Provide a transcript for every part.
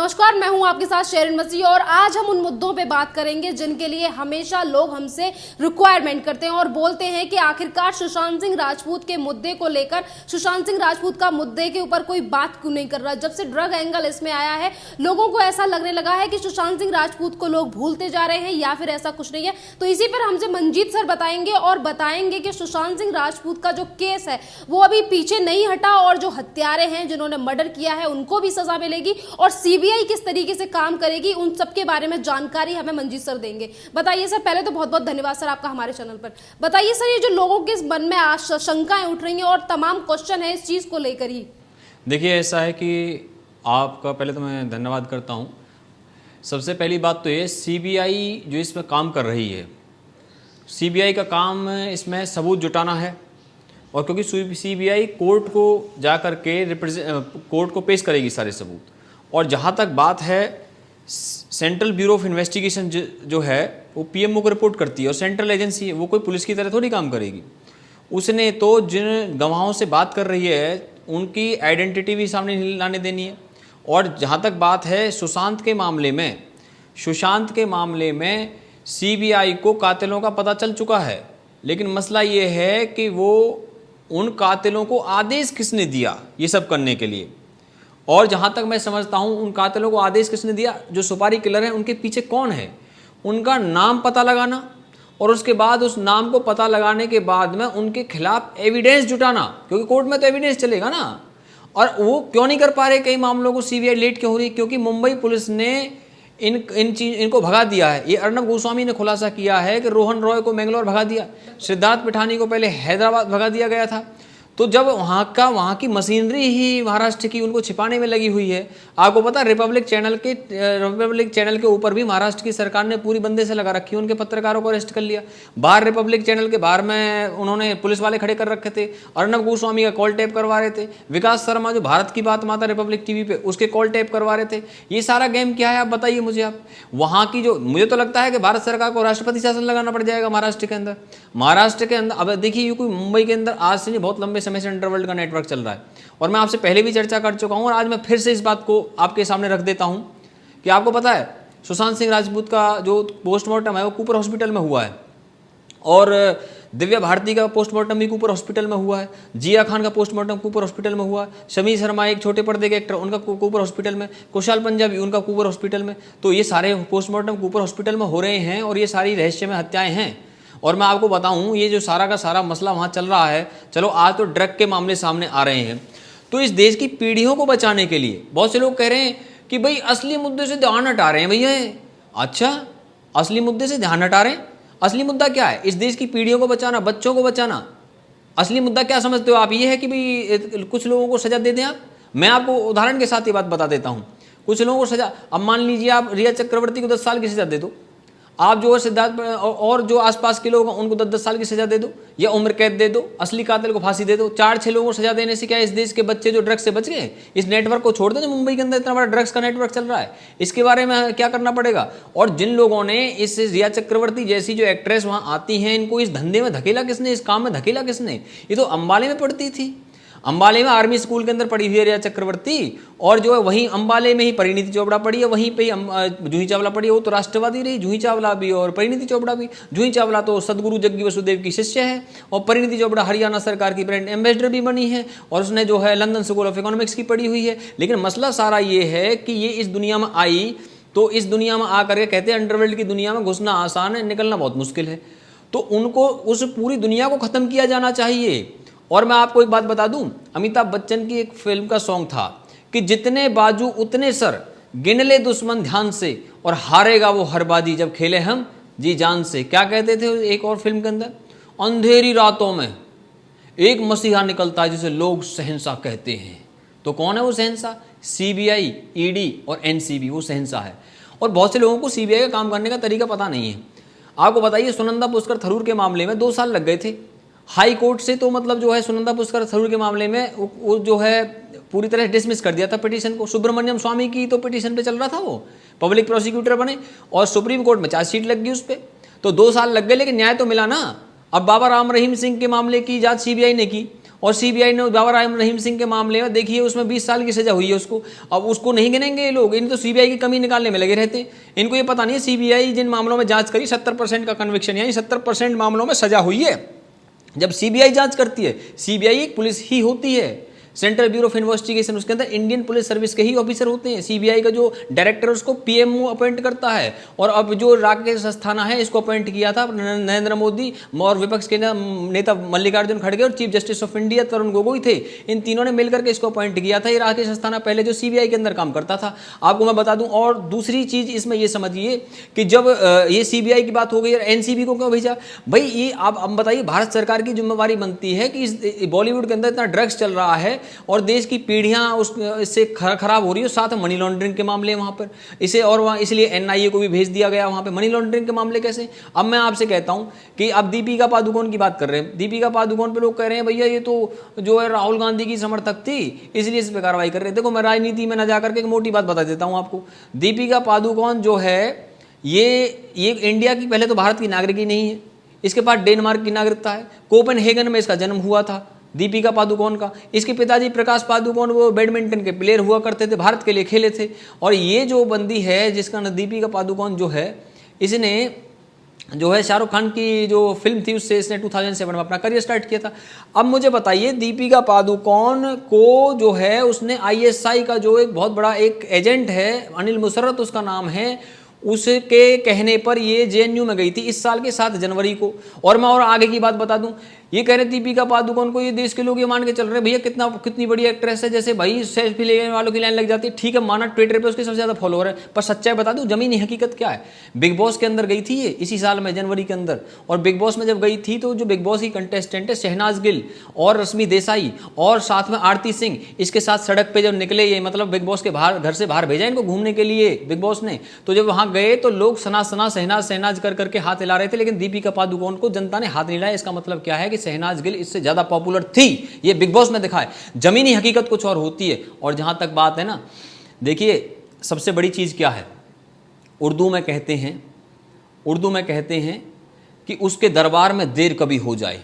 नमस्कार, मैं हूं आपके साथ शेरिन मसीह और आज हम उन मुद्दों पे बात करेंगे जिनके लिए हमेशा लोग हमसे रिक्वायरमेंट करते हैं और बोलते हैं कि आखिरकार सुशांत सिंह राजपूत के मुद्दे को लेकर सुशांत सिंह राजपूत का मुद्दे के ऊपर कोई बात क्यों नहीं कर रहा। जब से ड्रग एंगल इसमें आया है, लोगों को ऐसा लगने लगा है कि सुशांत सिंह राजपूत को लोग भूलते जा रहे हैं या फिर ऐसा कुछ नहीं है। तो इसी पर हमसे मंजीत सर बताएंगे और बताएंगे कि सुशांत सिंह राजपूत का जो केस है वो अभी पीछे नहीं हटा और जो हत्यारे हैं जिन्होंने मर्डर किया है उनको भी सजा मिलेगी और सीबीआई किस तरीके से काम करेगी, उन सब के बारे में जानकारी हमें मंजीत सर देंगे। बताइए सर, पहले तो बहुत बहुत धन्यवाद सर आपका हमारे चैनल पर। बताइए सर, ये जो लोगों के मन में शंकाएं उठ रही हैं और तमाम क्वेश्चन है इस चीज को लेकर ही। देखिए, ऐसा है कि आपका पहले तो मैं धन्यवाद करता हूँ। सबसे पहली बात तो ये, सीबीआई जो इसमें काम कर रही है, सीबीआई का काम इसमें सबूत जुटाना है और क्योंकि सीबीआई कोर्ट को जा कर के कोर्ट को पेश करेगी सारे सबूत। और जहाँ तक बात है, सेंट्रल ब्यूरो ऑफ इन्वेस्टिगेशन जो है वो पीएमओ को रिपोर्ट करती है और सेंट्रल एजेंसी है, वो कोई पुलिस की तरह थोड़ी काम करेगी। उसने तो जिन गवाहों से बात कर रही है उनकी आइडेंटिटी भी सामने लाने देनी है। और जहाँ तक बात है सुशांत के मामले में सीबीआई को कातिलों का पता चल चुका है, लेकिन मसला ये है कि वो उन कातिलों को आदेश किसने दिया ये सब करने के लिए। और जहाँ तक मैं समझता हूँ, उन कातिलों को आदेश किसने दिया, जो सुपारी किलर हैं उनके पीछे कौन है, उनका नाम पता लगाना और उसके बाद उस नाम को पता लगाने के बाद में उनके खिलाफ एविडेंस जुटाना, क्योंकि कोर्ट में तो एविडेंस चलेगा ना। और वो क्यों नहीं कर पा रहे कई मामलों को, सीबीआई लेट क्यों हो रही, क्योंकि मुंबई पुलिस ने इनको भगा दिया है। ये अर्नब गोस्वामी ने खुलासा किया है कि रोहन रॉय को मैंगलोर भगा दिया, सिद्धार्थ पिठानी को पहले हैदराबाद भगा दिया गया था। तो जब वहाँ की मशीनरी ही महाराष्ट्र की उनको छिपाने में लगी हुई है। आपको पता, रिपब्लिक चैनल के ऊपर भी महाराष्ट्र की सरकार ने पूरी बंदे से लगा रखी है, उनके पत्रकारों को अरेस्ट कर लिया। बाहर रिपब्लिक चैनल के बाहर में उन्होंने पुलिस वाले खड़े कर रखे थे, अर्नब गोस्वामी का कॉल टैप करवा रहे थे। विकास शर्मा जो भारत की बात माता रिपब्लिक टीवी पे, उसके कॉल टैप करवा रहे थे। ये सारा गेम क्या है आप बताइए मुझे। आप वहाँ की जो, मुझे तो लगता है कि भारत सरकार को राष्ट्रपति शासन लगाना पड़ जाएगा महाराष्ट्र के अंदर। अब देखिए, ये कोई मुंबई के अंदर आज से नहीं, बहुत लंबे समय से अंडरवर्ल्ड का नेटवर्क चल रहा है और मैं आपसे पहले भी चर्चा कर चुका हूं और आज मैं फिर से इस बात को आपके सामने रख देता हूं कि आपको पता है सुशांत सिंह राजपूत का जो पोस्टमार्टम है वो कूपर हॉस्पिटल में हुआ है और दिव्या भारती का पोस्टमार्टम भी कूपर हॉस्पिटल में हुआ है, जिया खान का पोस्टमार्टम कूपर हॉस्पिटल में हुआ है, शमी शर्मा एक छोटे पर्दे के एक्टर, उनका कूपर हॉस्पिटल में, कुशाल पंजाबी उनका कूपर हॉस्पिटल में। तो ये सारे पोस्टमार्टम कूपर हॉस्पिटल में हो रहे हैं और ये सारी रहस्यमय हत्याएं हैं। और मैं आपको बताऊं, ये जो सारा का सारा मसला वहाँ चल रहा है, चलो आज तो ड्रग के मामले सामने आ रहे हैं, तो इस देश की पीढ़ियों को बचाने के लिए बहुत से लोग कह रहे हैं कि भाई असली मुद्दे से ध्यान हटा रहे हैं भैया। अच्छा, असली मुद्दे से ध्यान हटा रहे हैं? असली मुद्दा क्या है? इस देश की पीढ़ियों को बचाना, बच्चों को बचाना। असली मुद्दा क्या समझते हो आप? ये है कि भाई कुछ लोगों को सजा दे दें आप। मैं आपको उदाहरण के साथ ये बात बता देता हूँ। कुछ लोगों को सजा, अब मान लीजिए आप रिया चक्रवर्ती को 10 साल की सजा दे दो, आप जो है सिद्धार्थ और जो आसपास के लोग उनको 10-10 साल की सजा दे दो या उम्र कैद दे दो, असली कातिल को फांसी दे दो। 4-6 लोगों को सजा देने से क्या इस देश के बच्चे जो ड्रग्स से बच गए? इस नेटवर्क को छोड़ दो, मुंबई के अंदर इतना बड़ा ड्रग्स का नेटवर्क चल रहा है, इसके बारे में क्या करना पड़ेगा? और जिन लोगों ने, इस रिया चक्रवर्ती जैसी जो एक्ट्रेस वहाँ आती हैं, इनको इस धंधे में धकेला किसने, इस काम में धकेला किसने? ये तो अंबाले में पढ़ती थी, अंबाले में आर्मी स्कूल के अंदर पढ़ी हुई है रिया चक्रवर्ती, और जो है वहीं अंबाले में ही परिणीति चोपड़ा पढ़ी है, वहीं पे ही जूही चावला पढ़ी है। वो तो राष्ट्रवादी रही, जूही चावला भी और परिणीति चोपड़ा भी। जूही चावला तो सदगुरु जग्गी वसुदेव की शिष्य है और परिणीति चोपड़ा हरियाणा सरकार की ब्रांड एम्बेसडर भी बनी है और उसने जो है लंदन स्कूल ऑफ इकोनॉमिक्स की पढ़ी हुई है। लेकिन मसला सारा ये है कि ये इस दुनिया में आई तो इस दुनिया में आकर के कहते हैं अंडरवर्ल्ड की दुनिया में घुसना आसान है, निकलना बहुत मुश्किल है। तो उनको उस पूरी दुनिया को ख़त्म किया जाना चाहिए। और मैं आपको एक बात बता दूं, अमिताभ बच्चन की एक फिल्म का सॉन्ग था कि जितने बाजू उतने सर, गिन ले दुश्मन ध्यान से और हारेगा वो हर बाजी जब खेले हम जी जान से। क्या कहते थे एक और फिल्म के अंदर? अंधेरी रातों में एक मसीहा निकलता है जिसे लोग शहंशाह कहते हैं। तो कौन है वो शहंशाह? सीबीआई, ईडी और एनसीबी वो शहंशाह है। और बहुत से लोगों को सीबीआई का काम करने का तरीका पता नहीं है। आपको बताइए, सुनंदा पुष्कर थरूर के मामले में 2 साल लग गए थे हाई कोर्ट से। तो मतलब जो है सुनंदा पुष्कर थरूर के मामले में वो जो है पूरी तरह डिसमिस कर दिया था पिटीशन को। सुब्रमण्यम स्वामी की तो पिटीशन पे चल रहा था, वो पब्लिक प्रोसिक्यूटर बने और सुप्रीम कोर्ट में चार्जशीट लग गई उस पर। तो 2 साल लग गए, लेकिन न्याय तो मिला ना। अब बाबा राम रहीम सिंह के मामले की जांच सीबीआई ने की और सीबीआई ने बाबर रहीम सिंह के मामले में देखिए उसमें 20 साल की सजा हुई है उसको, अब उसको नहीं गिनेंगे ये लोग? इन तो सीबीआई की कमी निकालने में लगे रहते हैं। इनको ये पता नहीं है सीबीआई जिन मामलों में जांच करी 70% का कन्विक्शन, यानी 70% मामलों में सजा हुई है। जब सीबीआई जांच करती है, सीबीआई एक पुलिस ही होती है, सेंट्रल ब्यूरो ऑफ इन्वेस्टिगेशन, उसके अंदर इंडियन पुलिस सर्विस के ही ऑफिसर होते हैं। सीबीआई का जो डायरेक्टर उसको पीएमओ अपॉइंट करता है, और अब जो राकेश अस्थाना है इसको अपॉइंट किया था नरेंद्र मोदी और विपक्ष के नेता मल्लिकार्जुन खड़गे और chief justice of India Tarun Gogoi थे, इन तीनों ने मिलकर के इसको अपॉइंट किया था। ये राकेश अस्थाना पहले जो सीबीआई के अंदर काम करता था, आपको मैं बता दूं। और दूसरी चीज इसमें ये समझिए कि जब ये सीबीआई की बात हो गई, एनसीबी को क्यों भेजा भाई? ये आप बताइए, भारत सरकार की जिम्मेवारी बनती है कि इस बॉलीवुड के अंदर इतना ड्रग्स चल रहा है और देश की पीढ़ियां इससे खराब हो रही है, साथ में मनी लॉन्ड्रिंग के मामले वहां पर इसे, और वहां इसलिए एनआईए को भी भेज दिया गया वहां पे। मनी लॉन्ड्रिंग के मामले कैसे? अब मैं आपसे कहता हूं कि अब दीपिका पादुकोण की बात कर रहे हैं, दीपिका पादुकोण पे लोग कह रहे हैं भैया ये तो जो है राहुल गांधी की समर्थक थी इसलिए इस पर कार्रवाई कर रहे हैं। देखो मैं राजनीति में न जाकर के एक मोटी बात बता देता हूं आपको। दीपिका पादुकोण जो है ये इंडिया की, पहले तो भारत की नागरिक ही नहीं है, इसके पास डेनमार्क की नागरिकता है। कोपेनहेगन में इसका जन्म हुआ था दीपिका पादुकोण का। इसके पिताजी प्रकाश पादुकोण वो बैडमिंटन के प्लेयर हुआ करते थे, भारत के लिए खेले थे। और ये जो बंदी है जिसका नाम दीपिका पादुकोण जो है, इसने जो है शाहरुख खान की जो फिल्म थी उससे इसने 2007 में अपना करियर स्टार्ट किया था। अब मुझे बताइए, दीपिका पादुकोण को जो है उसने आईएसआई का जो एक बहुत बड़ा एक एजेंट है, अनिल मुसर्रत उसका नाम है, उसके कहने पर ये जेएनयू में गई थी इस साल के 7 जनवरी को। और मैं और आगे की बात बता दूं, ये कह रहे दीपिका पादुकोण को ये देश के लोग ये मान के चल रहे हैं भैया कितनी बड़ी एक्ट्रेस है, जैसे भाई सेल्फी लेने वालों की लाइन लग जाती है। ठीक है, माना ट्विटर पे उसके सबसे ज्यादा फॉलोअर है, पर सच्चाई बता दूं, जमीनी हकीकत क्या है? बिग बॉस के अंदर गई थी ये इसी साल में जनवरी के अंदर, और बिग बॉस में जब गई थी तो जो बिग बॉस की कंटेस्टेंट है शहनाज गिल और रश्मि देसाई और साथ में आरती सिंह, इसके साथ सड़क पे जब निकले ये, मतलब बिग बॉस के बाहर, घर से बाहर भेजा इनको घूमने के लिए बिग बॉस ने, तो जब वहां गए तो लोग सना शहनाज कर करके हाथ हिला रहे थे, लेकिन दीपिका पादुकोण को जनता ने हाथ नहीं हिलाया। इसका मतलब क्या है कि शहनाज गिल इससे ज्यादा पॉपुलर थी, ये बिग बॉस में दिखा है। जमीनी हकीकत कुछ और होती है। और जहां तक बात है ना, देखिए सबसे बड़ी चीज क्या है, उर्दू में कहते हैं कि उसके दरबार में देर कभी हो जाए,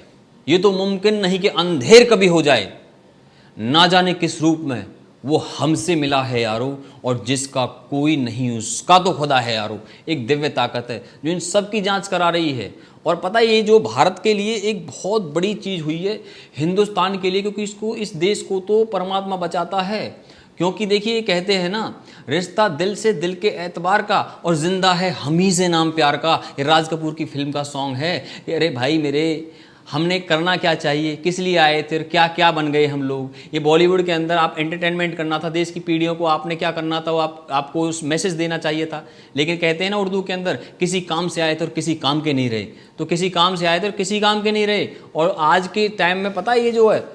ये तो मुमकिन नहीं कि अंधेर कभी हो जाए, ना जाने किस रूप में वो हमसे मिला है यारो, और जिसका कोई नहीं उसका तो खुदा है यारो। एक दिव्य ताकत है जो इन सब की जांच करा रही है। और पता है ये जो भारत के लिए एक बहुत बड़ी चीज हुई है, हिंदुस्तान के लिए, क्योंकि इसको, इस देश को तो परमात्मा बचाता है। क्योंकि देखिए ये कहते हैं ना, रिश्ता दिल से, दिल के एतबार का, और जिंदा है हम ही से नाम प्यार का। ये राज कपूर की फिल्म का सॉन्ग है। अरे भाई मेरे, हमने करना क्या चाहिए, किस लिए आए थे, क्या क्या बन गए हम लोग। ये बॉलीवुड के अंदर आप एंटरटेनमेंट करना था, देश की पीढ़ियों को आपने क्या करना था, वो आपको उस मैसेज देना चाहिए था। लेकिन कहते हैं ना उर्दू के अंदर, किसी काम से आए थे और किसी काम के नहीं रहे। तो किसी काम से आए थे और किसी काम के नहीं रहे। और आज के टाइम में पता है ये जो है,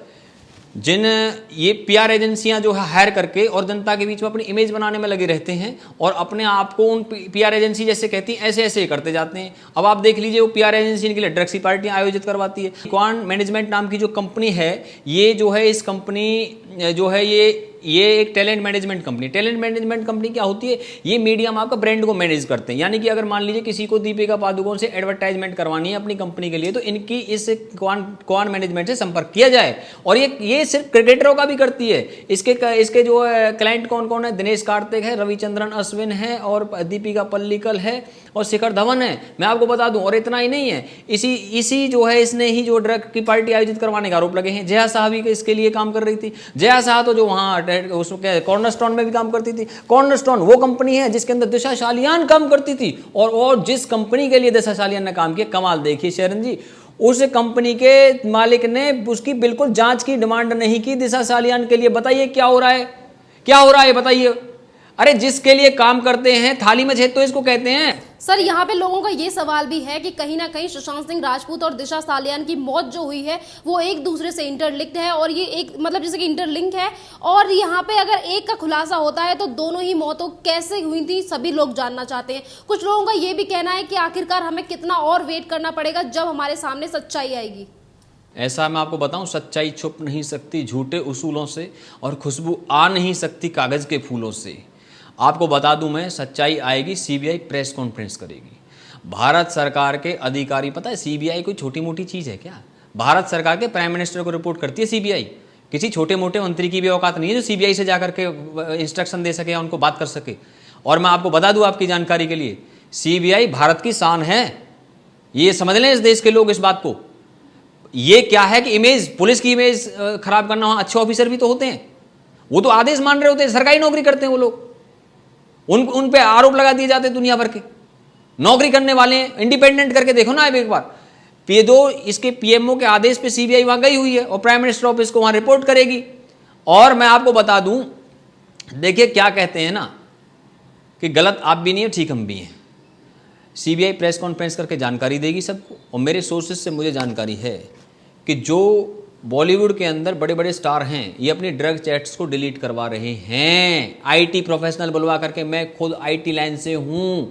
जिन ये पीआर एजेंसियां जो है हायर करके और जनता के बीच में अपनी इमेज बनाने में लगे रहते हैं, और अपने आप को उन पीआर एजेंसी जैसे कहती हैं ऐसे ऐसे करते जाते हैं। अब आप देख लीजिए, वो पीआर एजेंसी के लिए ड्रग्स की पार्टियां आयोजित करवाती है। क्वान मैनेजमेंट नाम की जो कंपनी है, ये जो है इस कंपनी जो है ये एक talent management company. Talent management company क्या होती है? ये मीडिया में आपका ब्रांड को मैनेज करते हैं। यानी कि अगर मान लीजिए किसी को दीपिका पादुकोण से एडवर्टाइजमेंट करवानी है अपनी कंपनी के लिए, तो इनकी इस क्वान मैनेजमेंट से संपर्क किया जाए। और ये सिर्फ क्रिकेटरों का भी करती है। इसके जो क्लाइंट कौन कौन है? दिनेश कार्तिक है, रविचंद्रन अश्विन है, और दीपिका पल्लिकल है, और शिखर धवन है। मैं आपको बता दूं, और इतना ही नहीं है, इसी जो है इसने ही जो ड्रग की पार्टी आयोजित करवाने का आरोप लगे हैं। जया साहब भी इसके लिए काम कर रही थी। जया साहब तो जो वहाँ उसमें कॉर्नरस्टोन में भी काम करती थी। कॉर्नरस्टोन वो कंपनी है जिसके अंदर दिशा सालियान काम करती थी, और जिस कंपनी के लिए दिशा सालियान ने काम किया, कमाल देखिए शरण जी, उस कंपनी के मालिक ने उसकी बिल्कुल जांच की डिमांड नहीं की दिशा सालियान के लिए। बताइए क्या हो रहा है, क्या हो रहा है बताइए। अरे जिसके लिए काम करते हैं, थाली में छेद तो इसको कहते हैं। सर यहाँ पे लोगों का ये सवाल भी है कि कहीं ना कहीं सुशांत सिंह राजपूत और दिशा सालियान की मौत जो हुई है वो एक दूसरे से इंटरलिंक्ड है, और ये एक मतलब जैसे कि इंटरलिंक है। और यहाँ पे अगर एक का खुलासा होता है तो दोनों ही मौतों कैसे हुई थी सभी लोग जानना चाहते हैं। कुछ लोगों का ये भी कहना है कि आखिरकार हमें कितना और वेट करना पड़ेगा जब हमारे सामने सच्चाई आएगी। ऐसा मैं आपको बताऊं, सच्चाई छुप नहीं सकती झूठे उसूलों से, और खुशबू आ नहीं सकती कागज के फूलों से। आपको बता दूं मैं, सच्चाई आएगी, सीबीआई प्रेस कॉन्फ्रेंस करेगी। भारत सरकार के अधिकारी, पता है सीबीआई कोई छोटी मोटी चीज़ है क्या? भारत सरकार के प्राइम मिनिस्टर को रिपोर्ट करती है सीबीआई। किसी छोटे मोटे मंत्री की भी औकात नहीं है जो सीबीआई से जाकर के इंस्ट्रक्शन दे सके या उनको बात कर सके। और मैं आपको बता दूं आपकी जानकारी के लिए, सीबीआई भारत की शान है, ये समझ लें इस देश के लोग इस बात को। ये क्या है कि इमेज, पुलिस की इमेज खराब करना, अच्छे ऑफिसर भी तो होते हैं, वो तो आदेश मान रहे होते हैं, सरकारी नौकरी करते हैं वो लोग, उन पे आरोप लगा दिए जाते हैं दुनिया भर के। नौकरी करने वाले हैं, इंडिपेंडेंट करके देखो ना एक बार। ये दो इसके पीएमओ के आदेश पे सीबीआई वहां गई हुई है और प्राइम मिनिस्टर ऑफिस को वहां रिपोर्ट करेगी। और मैं आपको बता दूं, देखिए क्या कहते हैं ना कि गलत आप भी नहीं है, ठीक हम भी हैं। सीबीआई प्रेस कॉन्फ्रेंस करके जानकारी देगी सबको, और मेरे सोर्सेज से मुझे जानकारी है कि जो बॉलीवुड के अंदर बड़े बड़े स्टार हैं ये अपनी ड्रग चैट्स को डिलीट करवा रहे हैं, आईटी प्रोफेशनल बुलवा करके। मैं खुद आईटी लाइन से हूं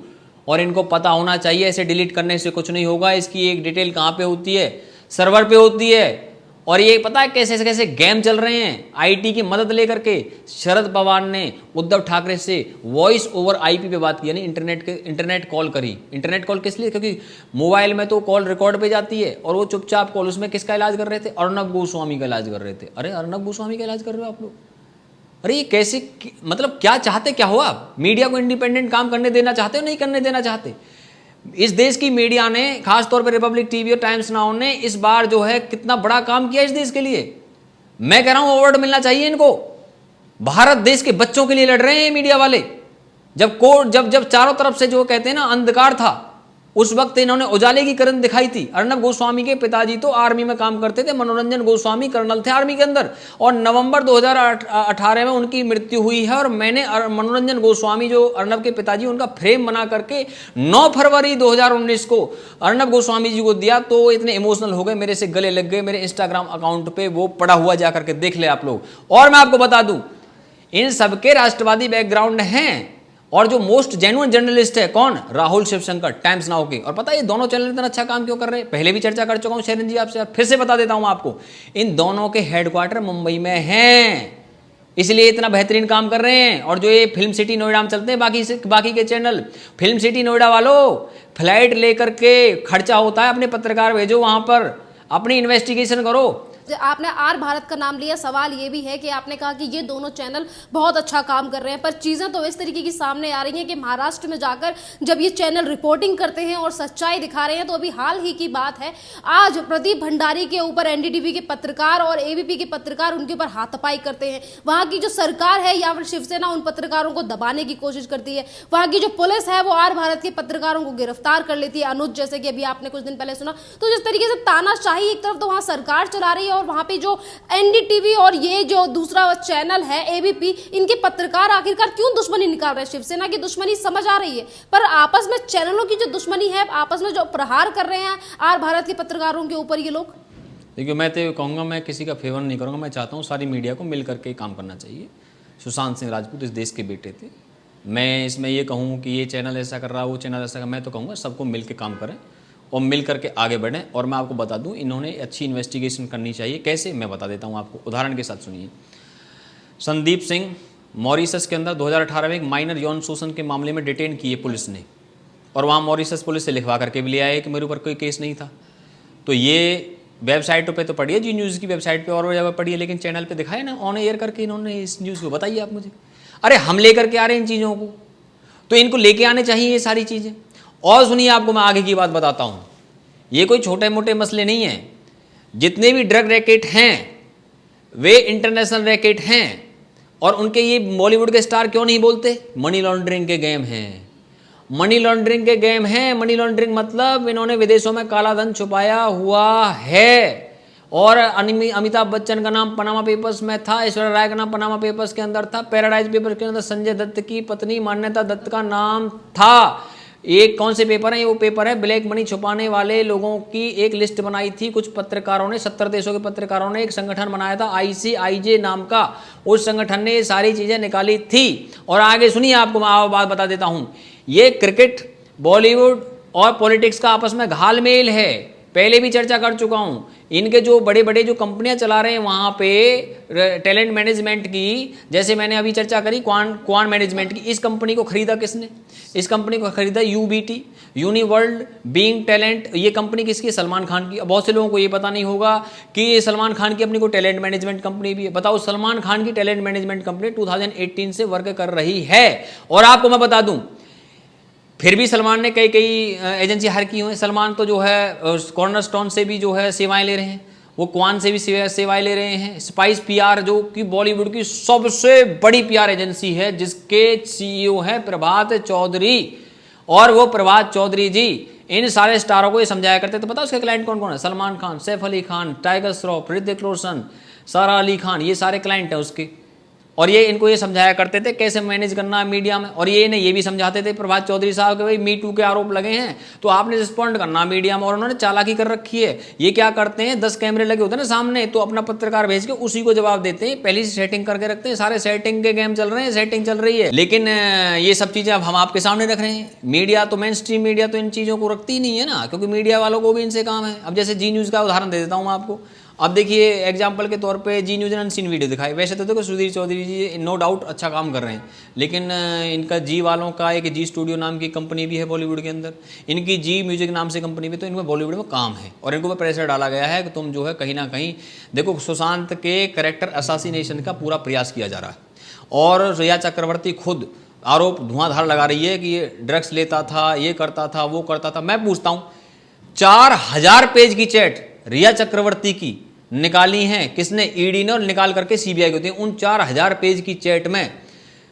और इनको पता होना चाहिए ऐसे डिलीट करने से कुछ नहीं होगा। इसकी एक डिटेल कहाँ पे होती है, सर्वर पे होती है। और ये पता है कैसे कैसे गेम चल रहे हैं, आईटी की मदद लेकर के शरद पवार ने उद्धव ठाकरे से वॉइस ओवर आईपी पे बात की, यानी इंटरनेट कॉल करी। इंटरनेट कॉल किस लिए? क्योंकि मोबाइल में तो कॉल रिकॉर्ड पे जाती है और वो चुपचाप कॉल, उसमें किसका इलाज कर रहे थे? अर्नब गोस्वामी का इलाज कर रहे थे। अरे अर्नब गोस्वामी का इलाज कर रहे हो आप लोग? अरे ये कैसे, मतलब क्या चाहते, क्या हो आप? मीडिया को इंडिपेंडेंट काम करने देना चाहते हो, नहीं करने देना चाहते? इस देश की मीडिया ने, खासतौर पर रिपब्लिक टीवी और टाइम्स नाउ ने इस बार जो है कितना बड़ा काम किया इस देश के लिए। मैं कह रहा हूं अवार्ड मिलना चाहिए इनको। भारत देश के बच्चों के लिए लड़ रहे हैं मीडिया वाले। जब चारों तरफ से जो कहते हैं ना अंधकार था, उस वक्त इन्होंने उजाले की किरण दिखाई थी। अर्नब गोस्वामी के पिताजी तो आर्मी में काम करते थे, मनोरंजन गोस्वामी कर्नल थे आर्मी के अंदर, और नवंबर 2018 में उनकी मृत्यु हुई है। और मैंने मनोरंजन गोस्वामी जो अर्नब के पिताजी, उनका फ्रेम बना करके 9 फरवरी 2019 को अर्नब गोस्वामी जी को दिया। तो इतने इमोशनल हो गए, मेरे से गले लग गए। मेरे इंस्टाग्राम अकाउंट पे वो पड़ा हुआ जा करके देख ले आप लोग। और मैं आपको बता दूं, इन सबके राष्ट्रवादी बैकग्राउंड हैं। और जो मोस्ट जेन्युइन जर्नलिस्ट है कौन? राहुल शिवशंकर, टाइम्स नाउ के। और पता है ये दोनों चैनल इतना अच्छा काम क्यों कर रहे हैं? पहले भी चर्चा कर चुका हूं शरण जी आपसे, फिर से बता देता हूं आपको। इन दोनों के हेडक्वार्टर मुंबई में हैं, इसलिए इतना बेहतरीन काम कर रहे हैं। और जो ये फिल्म सिटी नोएडा में चलते हैं बाकी के चैनल, फिल्म सिटी नोएडा वालों, फ्लाइट लेकर के खर्चा होता है, अपने पत्रकार भेजो वहां पर, अपनी इन्वेस्टिगेशन करो। आपने आर भारत का नाम लिया, सवाल ये भी है कि आपने कहा कि ये दोनों चैनल बहुत अच्छा काम कर रहे हैं, पर चीजें तो इस तरीके की सामने आ रही हैं कि महाराष्ट्र में जाकर जब ये चैनल रिपोर्टिंग करते हैं और सच्चाई दिखा रहे हैं, तो अभी हाल ही की बात है, आज प्रदीप भंडारी के ऊपर एनडीटीवी के पत्रकार और एबीपी के पत्रकार उनके ऊपर हाथापाई करते हैं। वहां की जो सरकार है या फिर शिवसेना उन पत्रकारों को दबाने की कोशिश करती है। वहां की जो पुलिस है वो आर भारत के पत्रकारों को गिरफ्तार कर लेती है, अनुज जैसे कि अभी आपने कुछ दिन पहले सुना। तो जिस तरीके से तानाशाही एक तरफ तो वहां सरकार चला रही है और वहां पे जो एनडीटीवी और ये जो दूसरा चैनल है एबीपी, इनके पत्रकार आखिरकार क्यों दुश्मनी निकाल रहे हैं? शिवसेना की दुश्मनी समझ आ रही है, पर आपस में चैनलों की जो दुश्मनी है, आपस में जो प्रहार कर रहे हैं आर भारत के पत्रकारों के ऊपर ये लोग। देखिए मैं तो कहूँगा, मैं किसी का फेवर नहीं करूँगा। मैं चाहता हूँ सारी मीडिया को मिल करके काम करना चाहिए। सुशांत सिंह राजपूत इस देश के बेटे थे। मैं इसमें ये कहूँ कि ये चैनल ऐसा कर रहा है, वो चैनल ऐसा कर, मैं तो कहूँगा सबको मिल के काम करें और मिल करके आगे बढ़ें। और मैं आपको बता दूं, इन्होंने अच्छी इन्वेस्टिगेशन करनी चाहिए। कैसे, मैं बता देता हूं आपको, उदाहरण के साथ सुनिए। संदीप सिंह मॉरिशस के अंदर 2018 में एक माइनर यौन शोषण के मामले में डिटेन किए पुलिस ने, और वहाँ मॉरिशस पुलिस से लिखवा करके भी ले आए कि मेरे ऊपर कोई केस नहीं था। तो ये वेबसाइटों पे तो पढ़िए, जी न्यूज़ की वेबसाइट पे और जगह पढ़िए, लेकिन चैनल पे दिखाए ना ऑन एयर करके इन्होंने इस न्यूज़ को। बताइए आप मुझे, अरे हम लेकर के आ रहे हैं इन चीज़ों को, तो इनको लेके आने चाहिए ये सारी चीज़ें। और सुनिए, आपको मैं आगे की बात बताता हूँ। ये कोई छोटे मोटे मसले नहीं हैं। जितने भी ड्रग रैकेट हैं वे इंटरनेशनल रैकेट हैं, और उनके ये बॉलीवुड के स्टार क्यों नहीं बोलते? मनी लॉन्ड्रिंग के गेम हैं, मनी लॉन्ड्रिंग के गेम हैं। मनी लॉन्ड्रिंग मतलब इन्होंने विदेशों में काला धन छुपाया हुआ है। और अमिताभ बच्चन का नाम पनामा पेपर्स में था, ऐश्वर्या राय का नाम पनामा पेपर्स के अंदर था, पैराडाइज पेपर के अंदर संजय दत्त की पत्नी मान्यता दत्त का नाम था। एक कौन से पेपर है? ये वो पेपर है, ब्लैक मनी छुपाने वाले लोगों की एक लिस्ट बनाई थी कुछ पत्रकारों ने, 70 देशों के पत्रकारों ने एक संगठन बनाया था ICIJ नाम का। उस संगठन ने ये सारी चीजें निकाली थी। और आगे सुनिए, आपको मैं बात बता देता हूं। ये क्रिकेट, बॉलीवुड और पॉलिटिक्स का आपस में घालमेल है। पहले भी चर्चा कर चुका हूं। इनके जो बड़े बड़े जो कंपनियां चला रहे हैं वहां पे टैलेंट मैनेजमेंट की, जैसे मैंने अभी चर्चा करी क्वान मैनेजमेंट की, इस कंपनी को खरीदा किसने? इस कंपनी को खरीदा यूबीटी, यूनिवर्ल्ड बीइंग टैलेंट। ये कंपनी किसकी? सलमान खान की। बहुत से लोगों को ये पता नहीं होगा कि ये सलमान खान की अपनी को टैलेंट मैनेजमेंट कंपनी भी है। बताओ, सलमान खान की टैलेंट मैनेजमेंट कंपनी 2018 से वर्क कर रही है। और आपको मैं बता दूं, फिर भी सलमान ने कई एजेंसी हायर की हुई है। सलमान तो जो है कॉर्नरस्टोन से भी जो है सेवाएं ले रहे हैं, वो क्वान से भी सेवाएं ले रहे हैं। स्पाइस पीआर जो कि बॉलीवुड की सबसे बड़ी पीआर एजेंसी है, जिसके सीईओ हैं प्रभात चौधरी। और वो प्रभात चौधरी जी इन सारे स्टारों को ये समझाया करते थे। पता उसके क्लाइंट कौन कौन है? सलमान खान, सैफ अली खान, टाइगर श्रॉफ, ऋतिक रोशन, सारा अली खान, ये सारे क्लाइंट हैं उसके। और ये इनको ये समझाया करते थे कैसे मैनेज करना है मीडिया में। और ये इन्हें ये भी समझाते थे प्रभात चौधरी साहब के भाई मी टू के आरोप लगे हैं तो आपने रिस्पॉन्ड करना मीडिया में। और उन्होंने चालाकी कर रखी है। ये क्या करते हैं, 10 कैमरे लगे होते हैं ना सामने, तो अपना पत्रकार भेज के उसी को जवाब देते हैं। पहले से सेटिंग करके रखते हैं, सारे सेटिंग के गेम चल रहे हैं, सेटिंग चल रही है। लेकिन ये सब चीजें अब हम आपके सामने रख रहे हैं। मीडिया तो मेन स्ट्रीम मीडिया तो इन चीजों को रखती ही नहीं है ना, क्योंकि मीडिया वालों को भी इनसे काम है। अब जैसे जी न्यूज का उदाहरण दे देता हूँ मैं आपको। अब देखिए एग्जाम्पल के तौर पे जी न्यूज ने अनसीन वीडियो दिखाई। वैसे तो देखो सुधीर चौधरी जी नो डाउट अच्छा काम कर रहे हैं, लेकिन इनका जी वालों का एक जी स्टूडियो नाम की कंपनी भी है बॉलीवुड के अंदर, इनकी जी म्यूजिक नाम से कंपनी भी, तो इनमें बॉलीवुड में काम है। और इनको प्रेशर डाला गया है कि तुम जो है कहीं ना कहीं देखो, सुशांत के कैरेक्टर असैसिनेशन का पूरा प्रयास किया जा रहा है। और रिया चक्रवर्ती खुद आरोप धुआंधार लगा रही है कि ये ड्रग्स लेता था, ये करता था, वो करता था। मैं पूछता हूँ, 4000 पेज की चैट रिया चक्रवर्ती की निकाली हैं किसने? ईडी ने, और निकाल करके सीबीआई को दी। उन 4000 पेज की चैट में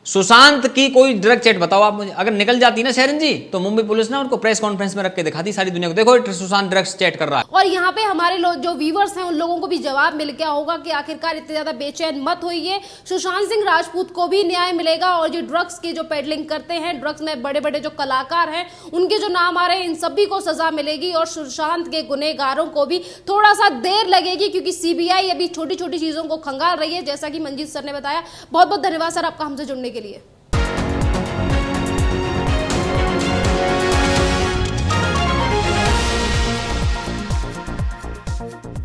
सुशांत की कोई ड्रग चैट बताओ आप मुझे। अगर निकल जाती ना शरण जी, तो मुंबई पुलिस ने उनको प्रेस कॉन्फ्रेंस में रख के दिखाती सारी दुनिया को, देखो सुशांत ड्रग्स चैट कर रहा है। और यहाँ पे हमारे लोग जो व्यूवर्स हैं उन लोगों को भी जवाब मिल गया होगा कि आखिरकार इतने ज्यादा बेचैन मत होइए, सुशांत सिंह राजपूत को भी न्याय मिलेगा। और जो ड्रग्स की जो पेडलिंग करते हैं, ड्रग्स में बड़े बड़े जो कलाकार हैं उनके जो नाम आ रहे हैं, इन सभी को सजा मिलेगी। और सुशांत के गुनहगारों को भी थोड़ा सा देर लगेगी, क्योंकि सीबीआई अभी छोटी छोटी चीजों को खंगाल रही है, जैसा कि मंजीत सर ने बताया। बहुत बहुत धन्यवाद सर आपका हमसे जुड़ने के लिए।